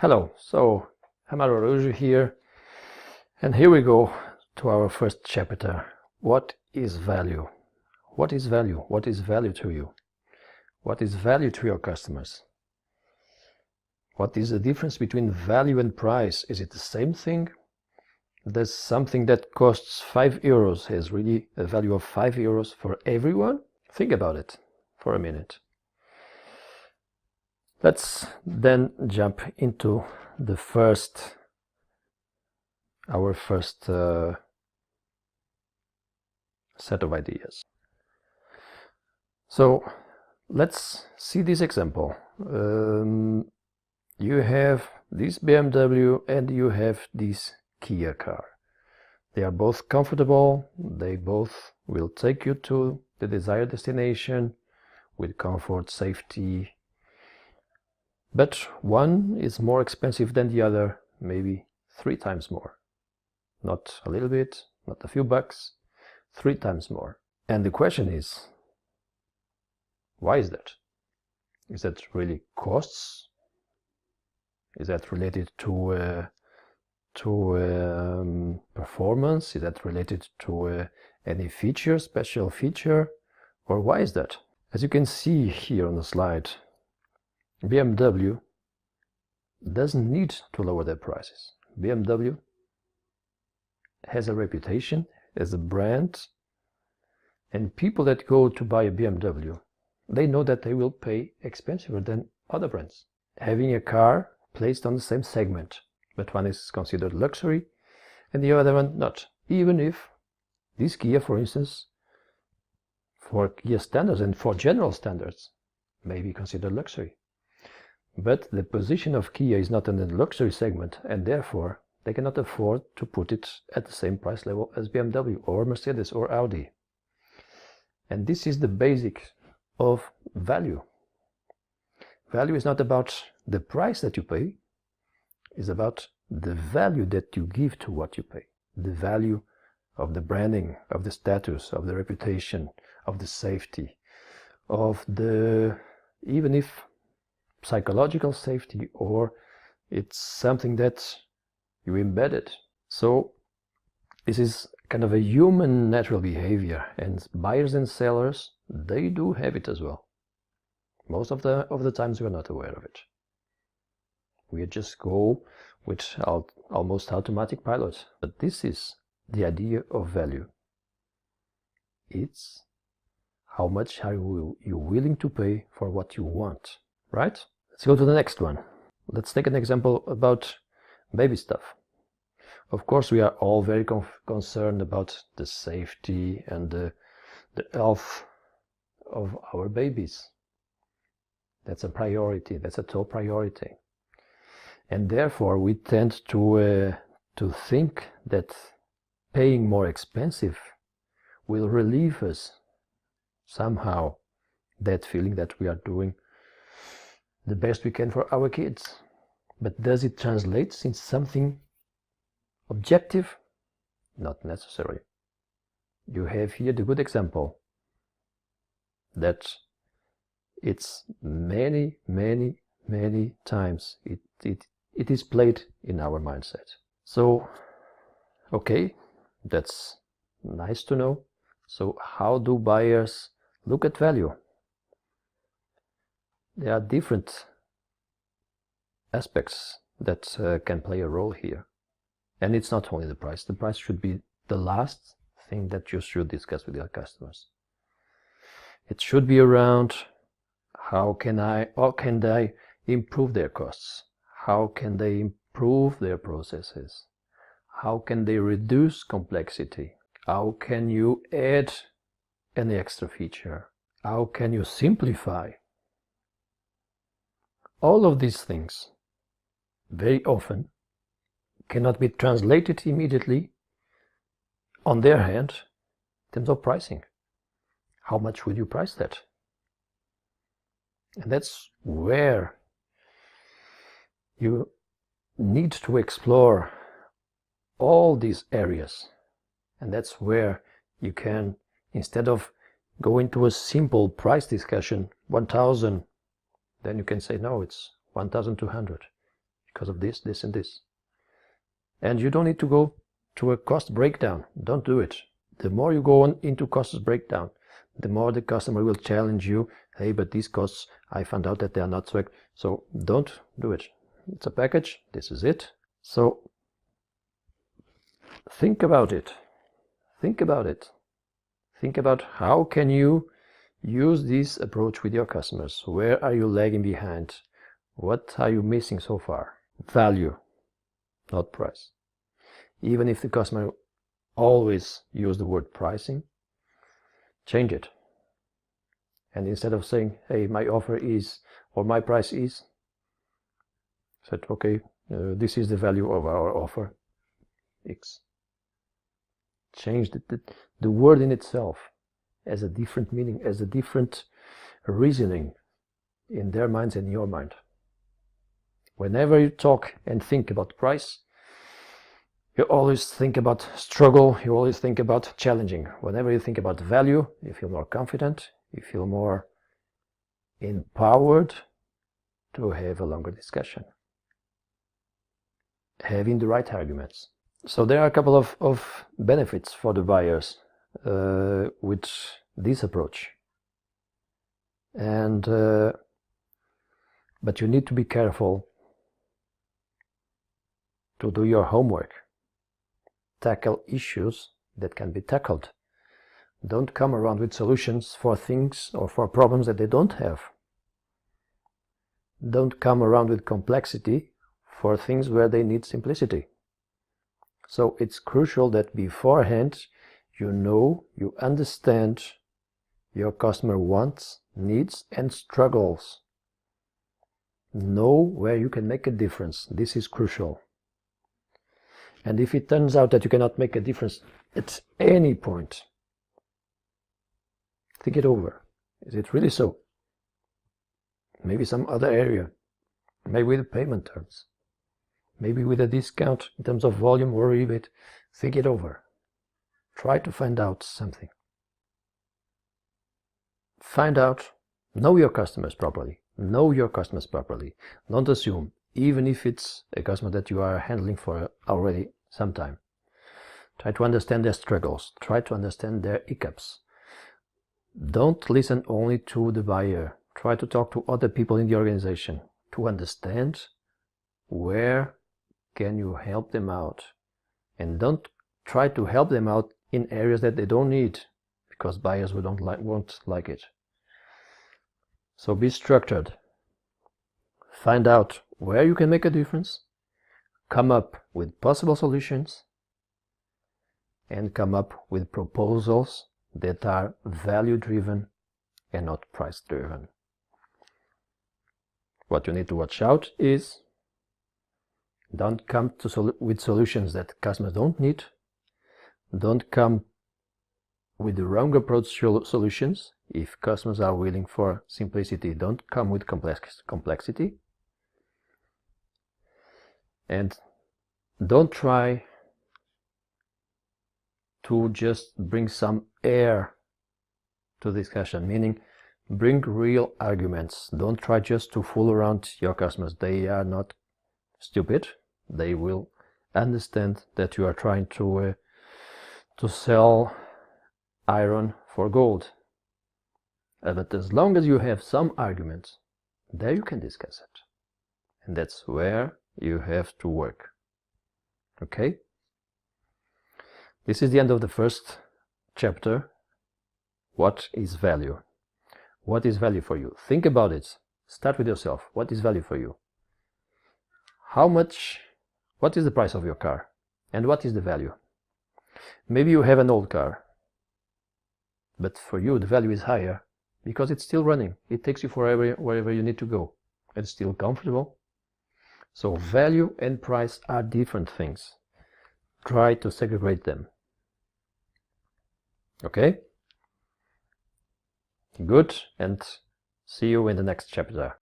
Hello, so Hamaro Rouge here, and here we go to our first chapter. What is value? What is value? What is value to you? What is value to your customers? What is the difference between value and price? Is it the same thing? Does something that costs 5 euros has really a value of 5 euros for everyone? Think about it for a minute. Let's then jump into the our first set of ideas. So let's see this example. You have this BMW and you have this Kia car. They are both comfortable, they both will take you to the desired destination with comfort, safety, but one is more expensive than the other, maybe 3 times more. Not a little bit, not a few bucks, 3 times more. And the question is, why is that? Is that really costs? Is that related to performance? Is that related to any feature, special feature? Or why is that? As you can see here on the slide, BMW doesn't need to lower their prices. BMW has a reputation as a brand, and people that go to buy a BMW, they know that they will pay expensive than other brands. Having a car placed on the same segment, but one is considered luxury and the other one not. Even if this Kia, for instance, for Kia standards and for general standards, may be considered luxury. But the position of Kia is not in the luxury segment, and therefore they cannot afford to put it at the same price level as BMW or Mercedes or Audi. And this is the basic of value. Value is not about the price that you pay, it's about the value that you give to what you pay. The value of the branding, of the status, of the reputation, of the safety, of the, even if psychological safety, or it's something that you embedded. So this is kind of a human natural behavior, and buyers and sellers, they do have it as well. Most of the times we are not aware of it. We just go with almost automatic pilot. But this is the idea of value. It's how much are you willing to pay for what you want, right? Let's go to the next one. Let's take an example about baby stuff. Of course, we are all very concerned about the safety and the health of our babies. That's a priority, that's a top priority. And therefore we tend to think that paying more expensive will relieve us somehow that feeling that we are doing the best we can for our kids. But does it translate into something objective? Not necessarily. You have here the good example that it's many times it is played in our mindset. So, okay, that's nice to know. So how do buyers look at value? There are different aspects that can play a role here. And it's not only the price. The price should be the last thing that you should discuss with your customers. It should be around how can they improve their costs? How can they improve their processes? How can they reduce complexity? How can you add an extra feature? How can you simplify? All of these things very often cannot be translated immediately on their hand in terms of pricing. How much would you price that? And that's where you need to explore all these areas. And that's where you can, instead of going to a simple price discussion, 1,000, then you can say, no, it's 1,200. You because of this, this, and this. And you don't need to go to a cost breakdown. Don't do it. The more you go on into cost breakdown, the more the customer will challenge you. Hey, but these costs, I found out that they are not so don't do it. It's a package. This is it. So think about it. Think about it. Think about how can you use this approach with your customers. Where are you lagging behind? What are you missing so far? Value, not price. Even if the customer always use the word pricing, change it. And instead of saying, hey, my offer is, or my price is, said, okay, this is the value of our offer, X. Change the word in itself as a different meaning, as a different reasoning in their minds and your mind. Whenever you talk and think about price, you always think about struggle, you always think about challenging. Whenever you think about value, you feel more confident, you feel more empowered to have a longer discussion, having the right arguments. So there are a couple of benefits for the buyers with this approach. And but you need to be careful to do your homework. Tackle issues that can be tackled. Don't come around with solutions for things or for problems that they don't have. Don't come around with complexity for things where they need simplicity. So it's crucial that beforehand you know, you understand your customer wants, needs, and struggles. Know where you can make a difference. This is crucial. And if it turns out that you cannot make a difference at any point, think it over. Is it really so? Maybe some other area. Maybe with the payment terms. Maybe with a discount in terms of volume or rebate. Think it over. Try to find out something. Find out. Know your customers properly. Know your customers properly. Don't assume, even if it's a customer that you are handling for already some time. Try to understand their struggles. Try to understand their hiccups. Don't listen only to the buyer. Try to talk to other people in the organization to understand where can you help them out. And don't try to help them out in areas that they don't need, because buyers won't like it. So be structured. Find out where you can make a difference. Come up with possible solutions. And come up with proposals that are value-driven and not price-driven. What you need to watch out is don't come with solutions that customers don't need. Don't come with the wrong approach solutions. If customers are willing for simplicity, don't come with complexity. And don't try to just bring some air to discussion, meaning bring real arguments. Don't try just to fool around your customers. They are not stupid. They will understand that you are trying to sell iron for gold. But as long as you have some arguments, there you can discuss it. And that's where you have to work. Okay? This is the end of the first chapter. What is value? What is value for you? Think about it. Start with yourself. What is value for you? What is the price of your car? And what is the value? Maybe you have an old car, but for you the value is higher because it's still running. It takes you wherever you need to go. It's still comfortable. So value and price are different things. Try to segregate them. Okay? Good, and see you in the next chapter.